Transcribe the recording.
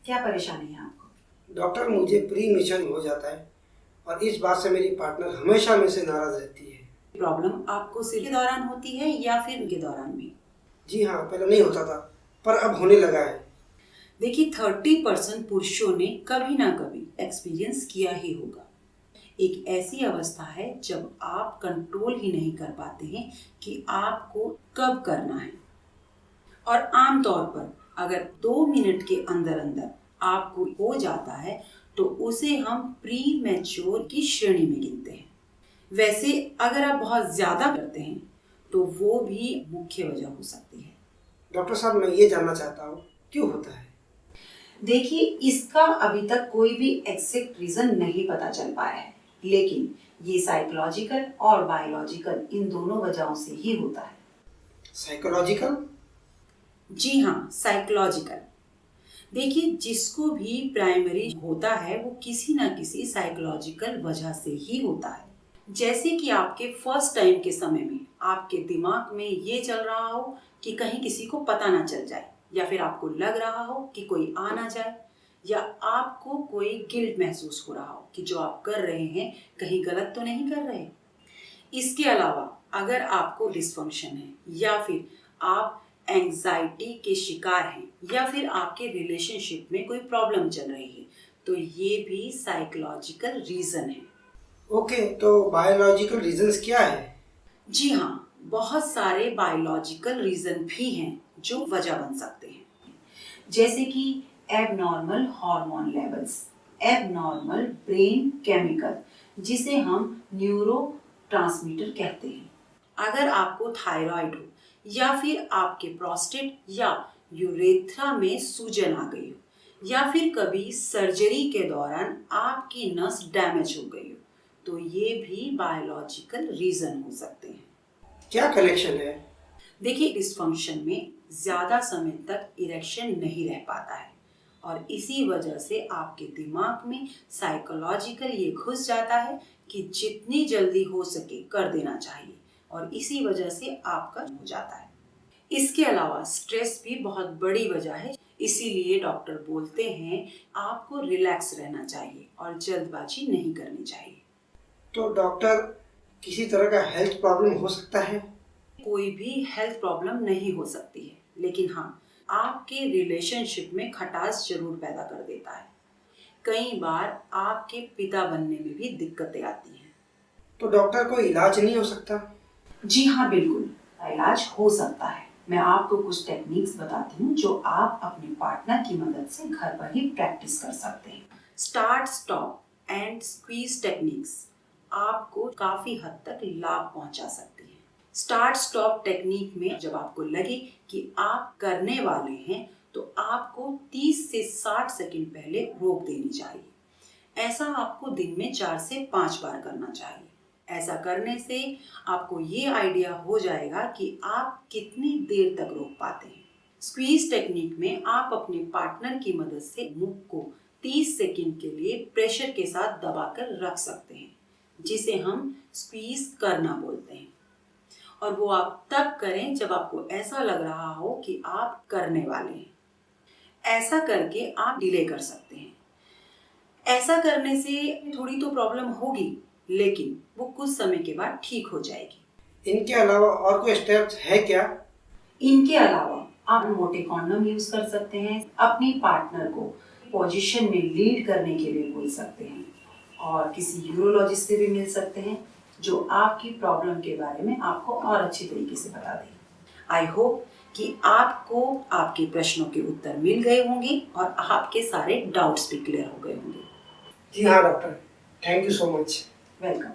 क्या परेशानी है आपको? डॉक्टर, मुझे प्री मेच्योर हो जाता है और इस बात से मेरी पार्टनर हमेशा मेरे से नाराज रहती है। प्रॉब्लम आपको सिर के दौरान होती है या फिर के दौरान भी? जी हाँ, पहले नहीं होता था पर अब होने लगा है। देखिए 30% पुरुषों ने कभी ना कभी एक्सपीरियंस किया ही होगा। एक ऐसी अवस्था है जब आप कंट्रोल ही नहीं कर पाते हैं कि आपको कब करना है, और आमतौर पर अगर 2 मिनट के अंदर अंदर आपको हो जाता है तो उसे हम प्री मैच्योर की श्रेणी में गिनते हैं। वैसे अगर आप बहुत ज़्यादा करते हैं तो वो भी मुख्य वजह हो सकती है। डॉक्टर साहब, मैं ये जानना चाहता हूँ क्यों होता है। देखिए इसका अभी तक कोई भी एग्जैक्ट रीज़न नहीं पता चल पाया है, लेकिन ये साइकोलॉजिकल और बायोलॉजिकल इन दोनों वजहों से ही होता है। साइकोलॉजिकल? जी हाँ, साइकोलॉजिकल। देखिए जिसको भी प्राइमरी होता है वो किसी ना किसी साइकोलॉजिकल वजह से ही होता है। जैसे कि आपके फर्स्ट टाइम के समय में आपके दिमाग में ये चल रहा हो कि कहीं किसी को पता ना चल जाए, या फिर आपको लग रहा हो कि कोई आ ना जाए, या आपको कोई गिल्ट महसूस हो रहा हो कि जो आप कर रहे हैं कहीं गलत तो नहीं कर रहे। इसके अलावा अगर आपको डिसफंक्शन है, या फिर आप एंजाइटी के शिकार हैं, या फिर आपके रिलेशनशिप में कोई प्रॉब्लम चल रही है, तो ये भी साइकोलॉजिकल रीज़न है। ओके, तो बायोलॉजिकल रीजंस क्या है? जी हाँ, बहुत सारे बायोलॉजिकल रीज़न भी हैं जो वजह बन सकते हैं, जैसे कि abnormal hormone levels, abnormal brain chemical जिसे हम न्यूरोट्रांसमीटर कहते हैं। अगर आपको थायराइड हो, या फिर आपके प्रोस्टेट या यूरेथ्रा में सूजन आ गई हो, या फिर कभी सर्जरी के दौरान आपकी नस डैमेज हो गई हो, तो ये भी बायोलॉजिकल रीज़न हो सकते हैं। क्या कनेक्शन है? देखिए डिस्फंक्शन में ज़्यादा समय तक इरेक्शन नहीं रह पाता है, और इसी वजह से आपके दिमाग में साइकोलॉजिकल ये घुस जाता है कि जितनी जल्दी हो सके कर देना चाहिए, और इसी वजह से आपका हो जाता है। इसके अलावा स्ट्रेस भी बहुत बड़ी वजह है, इसीलिए डॉक्टर बोलते हैं आपको रिलैक्स रहना चाहिए और जल्दबाजी नहीं करनी चाहिए। तो डॉक्टर, किसी तरह का हेल्थ प्रॉब्लम हो सकता है? कोई भी हेल्थ प्रॉब्लम नहीं हो सकती है, लेकिन हाँ आपके रिलेशनशिप में खटास जरूर पैदा कर देता है। कई बार आपके पिता बनने में भी दिक्कतें आती हैं। तो डॉक्टर, कोई इलाज नहीं हो सकता? जी हाँ बिल्कुल, इलाज हो सकता है। मैं आपको कुछ टेक्निक्स बताती हूँ जो आप अपने पार्टनर की मदद से घर पर ही प्रैक्टिस कर सकते हैं। Start, stop and squeeze techniques आपको काफ़ी हद तक लाभ पहुंचा सकती है। स्टार्ट स्टॉप टेक्निक में जब आपको लगे कि आप करने वाले हैं तो आपको 30 से 60 सेकंड पहले रोक देनी चाहिए। ऐसा आपको दिन में 4 से 5 बार करना चाहिए। ऐसा करने से आपको ये आइडिया हो जाएगा कि आप कितनी देर तक रोक पाते हैं। स्क्वीज टेक्निक में आप अपने पार्टनर की मदद से मुंह को 30 सेकंड के लिए प्रेशर के साथ दबाकर रख सकते हैं, जिसे हम स्क्वीज करना बोलते हैं। और वो आप तब करें जब आपको ऐसा लग रहा हो कि आप करने वाले हैं। ऐसा करके आप डिले कर सकते हैं। ऐसा करने से थोड़ी तो प्रॉब्लम होगी, लेकिन वो कुछ समय के बाद ठीक हो जाएगी। इनके अलावा और कोई स्टेप्स है क्या? इनके अलावा आप मोटे कॉन्डम यूज कर सकते हैं, अपनी पार्टनर को पोजीशन में लीड करने के लिए बोल सकते हैं, और किसी यूरोलॉजिस्ट से भी मिल सकते हैं जो आपकी प्रॉब्लम के बारे में आपको और अच्छी तरीके से बता दें। आई होप कि आपको आपके प्रश्नों के उत्तर मिल गए होंगे और आपके सारे डाउट्स भी क्लियर हो गए होंगे। जी हाँ doctor, thank you so much. Welcome.